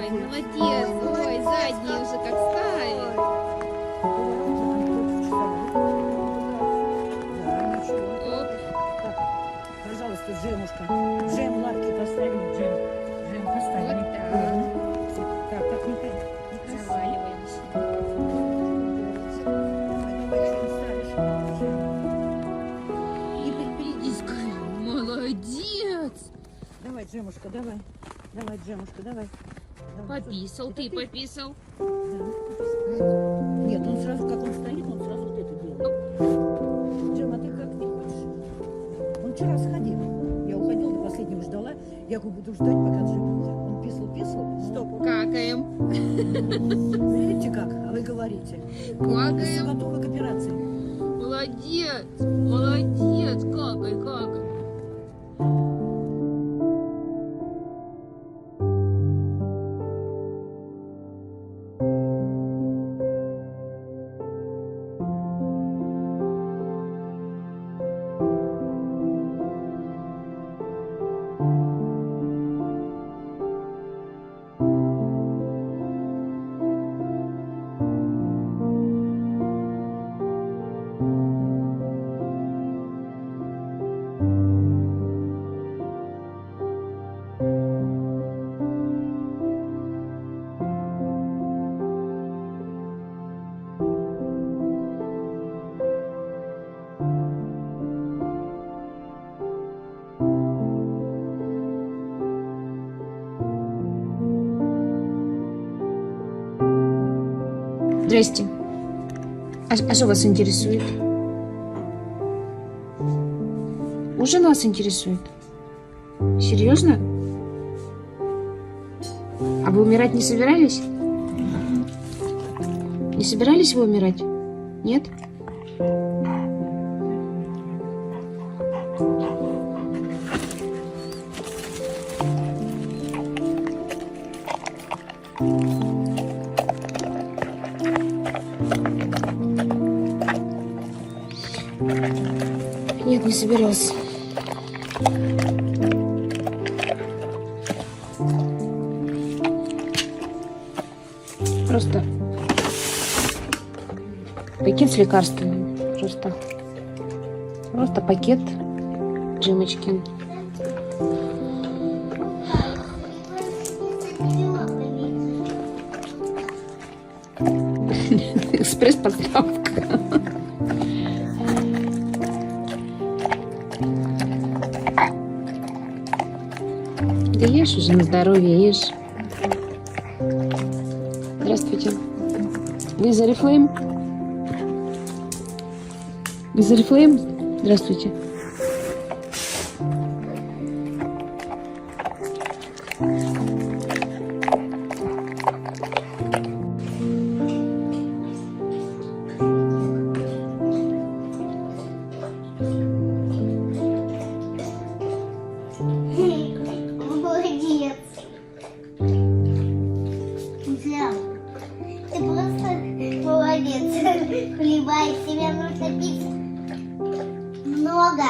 Молодец. Ой, задний уже как ставит. Оп. Пожалуйста, джемушка. Джем лапки поставим, джем. Джем поставим. Вот так. Так, не Заваливаемся. И приблизись к нему. Молодец. Давай, джемушка, давай. Давай, джемушка, давай. Пописал, ты пописал. Нет, он сразу, как он стоит, он сразу вот это делает. Джем, а ты как не хочешь? Он вчера сходил. Я уходила, до последнего ждала. Я говорю, буду ждать, пока Джем уйдет. Он писал. Стоп. Какаем. Видите как? А вы говорите. Какаем. Готовы к операции. Молодец. Молодец. Какай. Здрасте. А что вас интересует? Ужин вас интересует? Серьезно? А вы умирать не собирались? Не собирались вы умирать? Нет? Нет, не собирался. Просто пакет с лекарствами. Просто пакет Джемочкин. Экспресс-поставка. Да ешь уже на здоровье, ешь. Здравствуйте. Вы из Oriflame? Из Oriflame? Здравствуйте. Молодец. Взял. Ты просто молодец. Хлебай, тебе нужно пить много.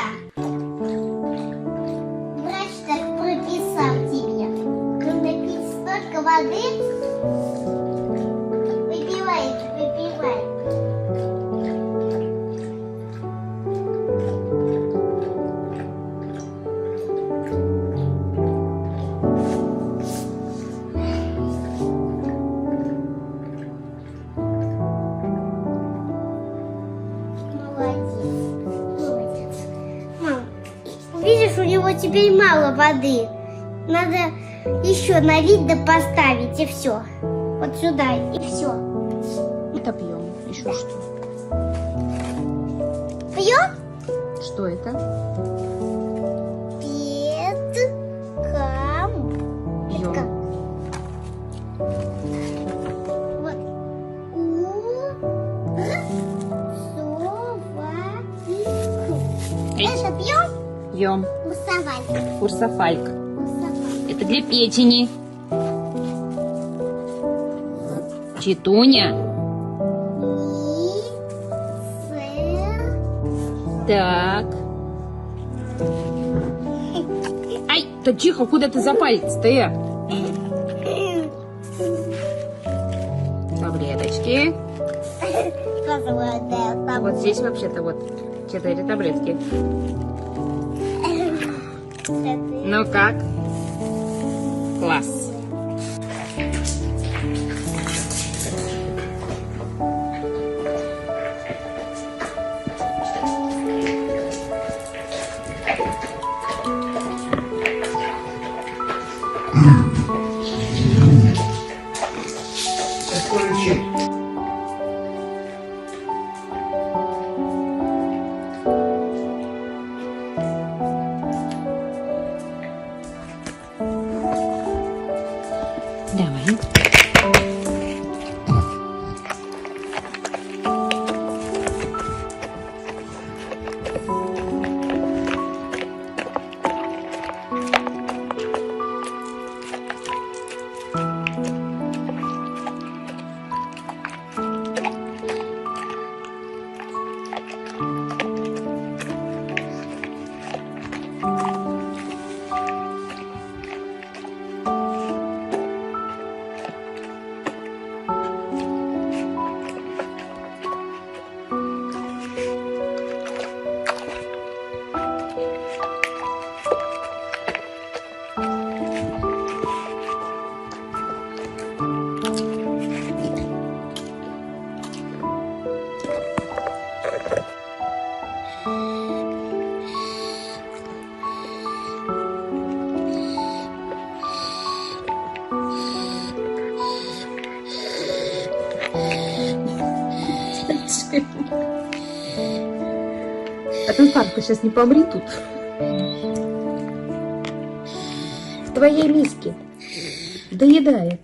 него теперь мало воды. Надо еще налить да поставить, и все. Вот сюда, и все. Это пьем. Еще что? Пьем? Что это? Петкам. Пьем. Вот. Это пьем? Пьем. Усовать. Курсофальк. Усовать. Это для печени. Читуня. Так. Ай, да тихо, куда ты за палец-то? Таблеточки. Вот здесь вообще-то вот 4 таблетки. Ну как? Класс. Давай. А ты, Сарка, сейчас не помри тут. В твоей миске. Доедает.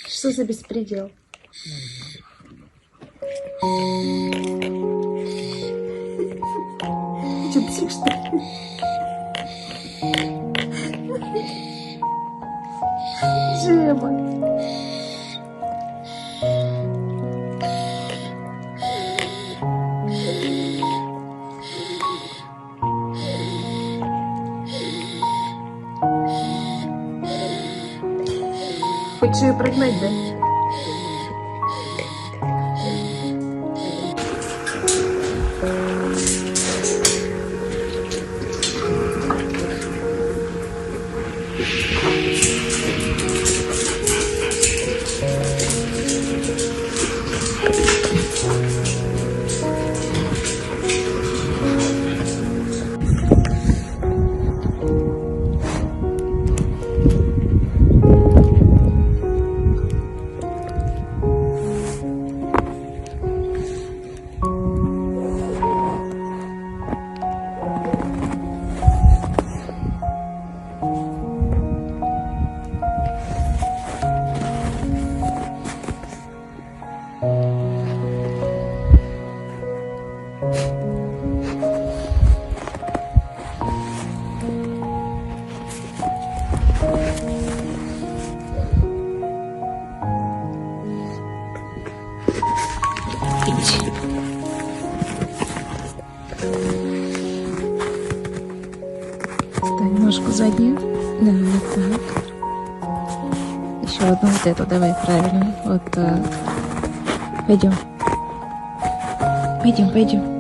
Что за беспредел? Что, псих, что ли? Жема. Хочешь ее прогнать, да? Ставим ножку заднюю. Да, вот так. Еще одну вот эту давай, правильно. Вот так. Пойдем. Пойдем, пойдем.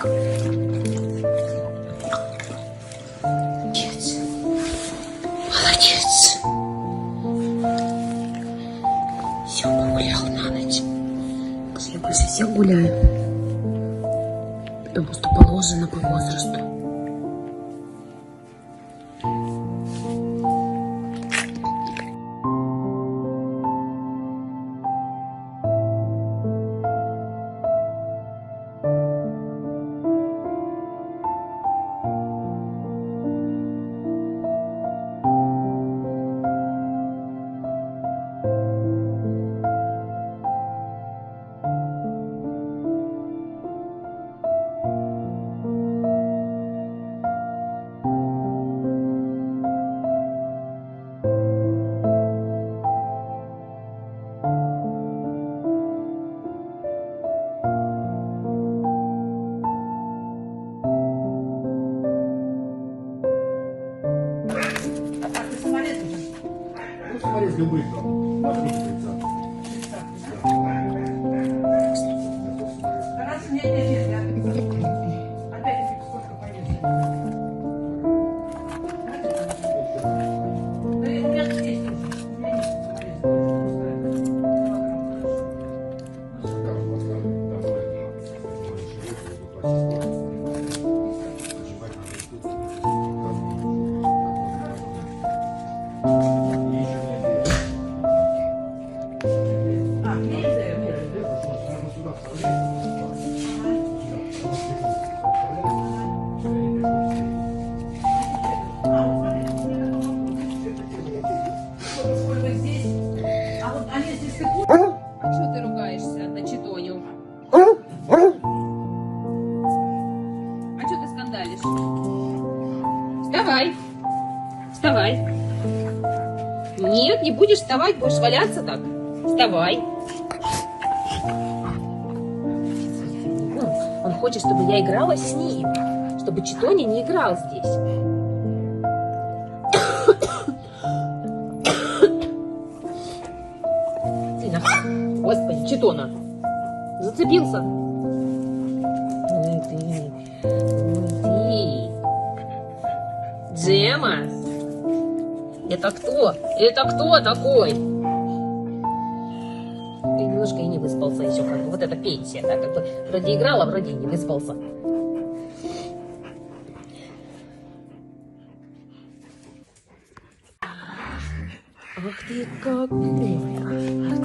Молодец. Молодец. Все, погулял на ночь. Я больше всех гуляю. Потому что положено по возрасту. Смотри, любые там. Раз нет, опять эти сколько повесили. Да и у меня здесь тоже. У меня есть А что ты ругаешься на Читоню? А что ты скандалишь? Вставай. Вставай. Нет, не будешь вставать, будешь валяться так. Вставай. Он хочет, чтобы я играла с ним. Чтобы Читоня не играл здесь. Господи, Читона. Зацепился. Уйди. Уйди. Джема. Это кто? Это кто такой? Ты немножко и не выспался еще как бы. Вот это пенсия, да, как бы вроде играла, вроде и не выспался. Ах ты какой! Ах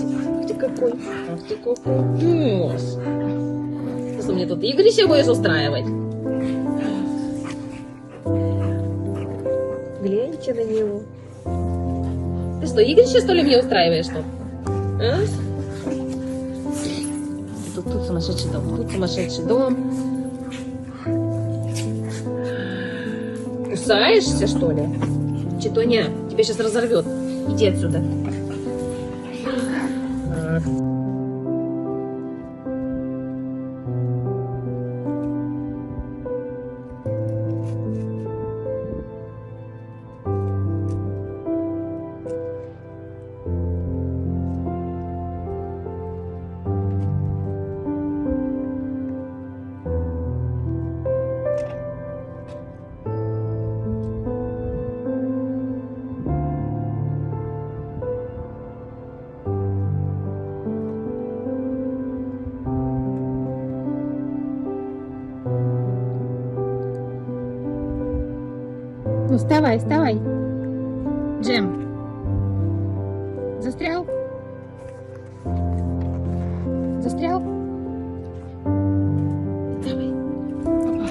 ты какой! Ах ты какой пес! Ты что, мне тут игрище будешь устраивать? Гляньте на него. Ты что, игрище, что ли, мне устраиваешь тут? А? Тут сумасшедший дом, тут сумасшедший дом. Кусаешься, что ли? Читоня, тебя сейчас разорвет. Иди отсюда. Ну, вставай, вставай. Джем. Застрял? Застрял? Давай. Опа.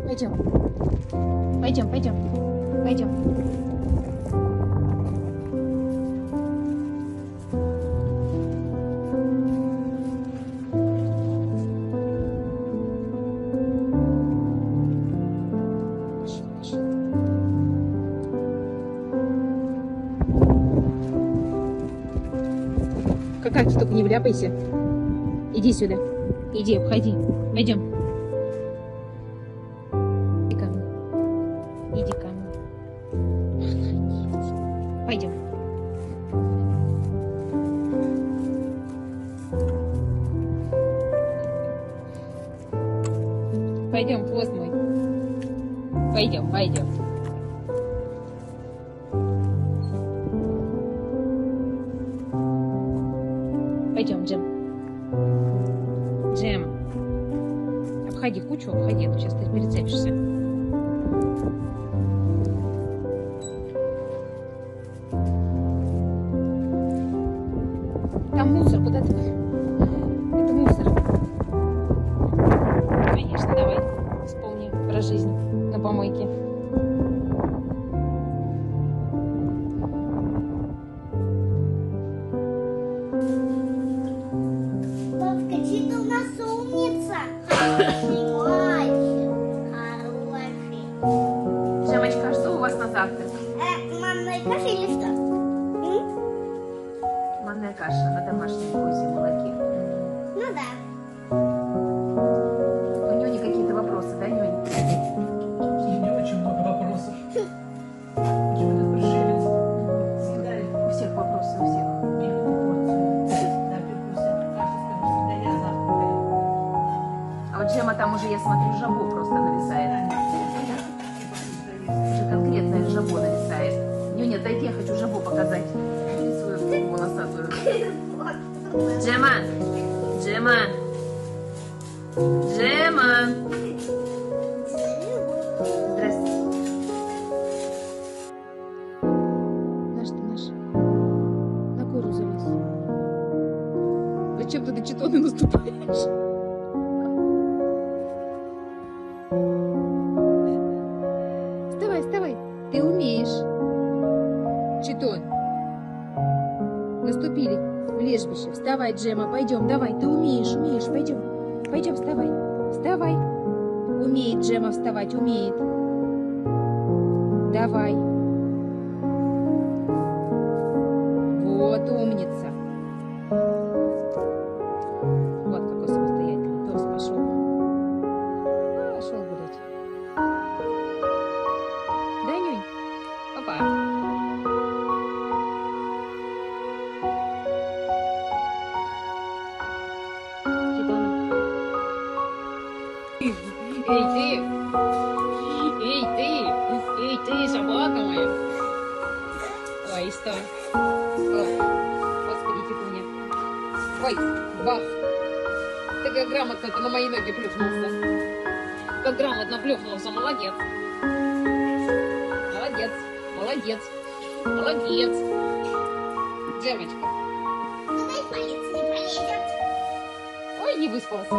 Пойдем. Пойдем, пойдем. Пойдем. какашки, только не вляпайся. Иди сюда. Иди, обходи. Пойдем. Иди ко мне. Иди ко мне. Пойдем. Пойдем, хвост мой. Пойдем, пойдем. Пойдем, Джем. Джем. Обходи кучу, обходи, а то сейчас ты перецепишься. Там мусор, куда ты? Это мусор. Конечно, давай. Вспомни про жизнь на помойке. Бабка, Чита у нас умница. Хороший мальчик. Хороший. Джемочка, что у вас на завтрак? Манная каша или что? Манная каша на домашнем козе молоке. Ну да. У Нюни какие-то вопросы, да, Нюнь? Не очень много вопросов. Почему этот пришелец съедает У всех вопросы, у всех. милую порцию? Да, перекуся. Каша, скажи, да я завтракаю. А вот Джема там уже, я смотрю, жабо просто нависает. Уже конкретное жабо нависает. Нюня, дойди, я хочу жабо показать. Свою голову волосатую. Джема! Джема! Джема! Здрасте. Наш ты наш. На гору залез. Зачем ты на четоны наступаешь? Вставай, вставай. Ты умеешь. Четон. Наступили в лежбище. Вставай, Джема, пойдем, давай. Ты умеешь, умеешь, пойдем. Пойдем, вставай. Вставай. Умеет Джема вставать, умеет. Давай. Вот умница. Вот какой самостоятельный пес пошел. Пошел гулять. Да, Нюнь? Опа. Эй, ты! Эй, ты! Эй, ты, собака моя! Ой, что? Ой, господи, Титуня. Ой, бах! Ты как грамотно на мои ноги плюхнулся. Как грамотно плюхнулся, молодец. Молодец, молодец, молодец. Девочка. Дай палец не пролезет. Ой, не выспался.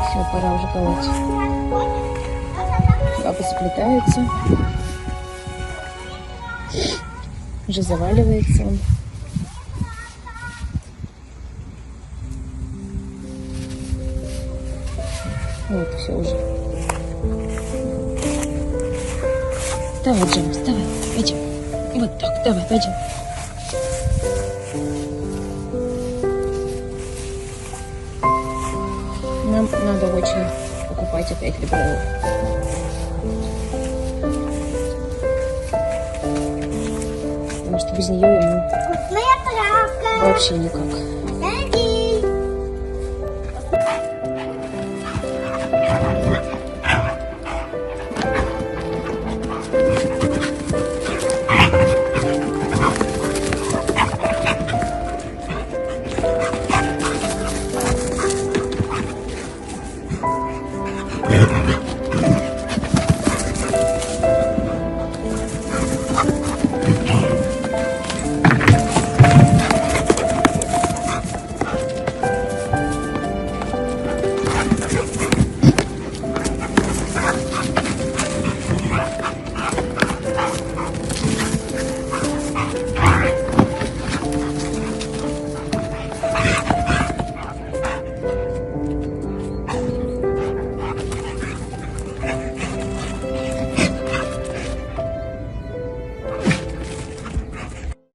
Все, пора уже колоть. Папа сплетается. Уже заваливается он. Вот, все уже. Вставай, Джем, вставай. Пойдем. Вот так, давай, пойдем. Нам надо очень покупать опять либералов. Потому что без нее ему Моя травка. вообще никак.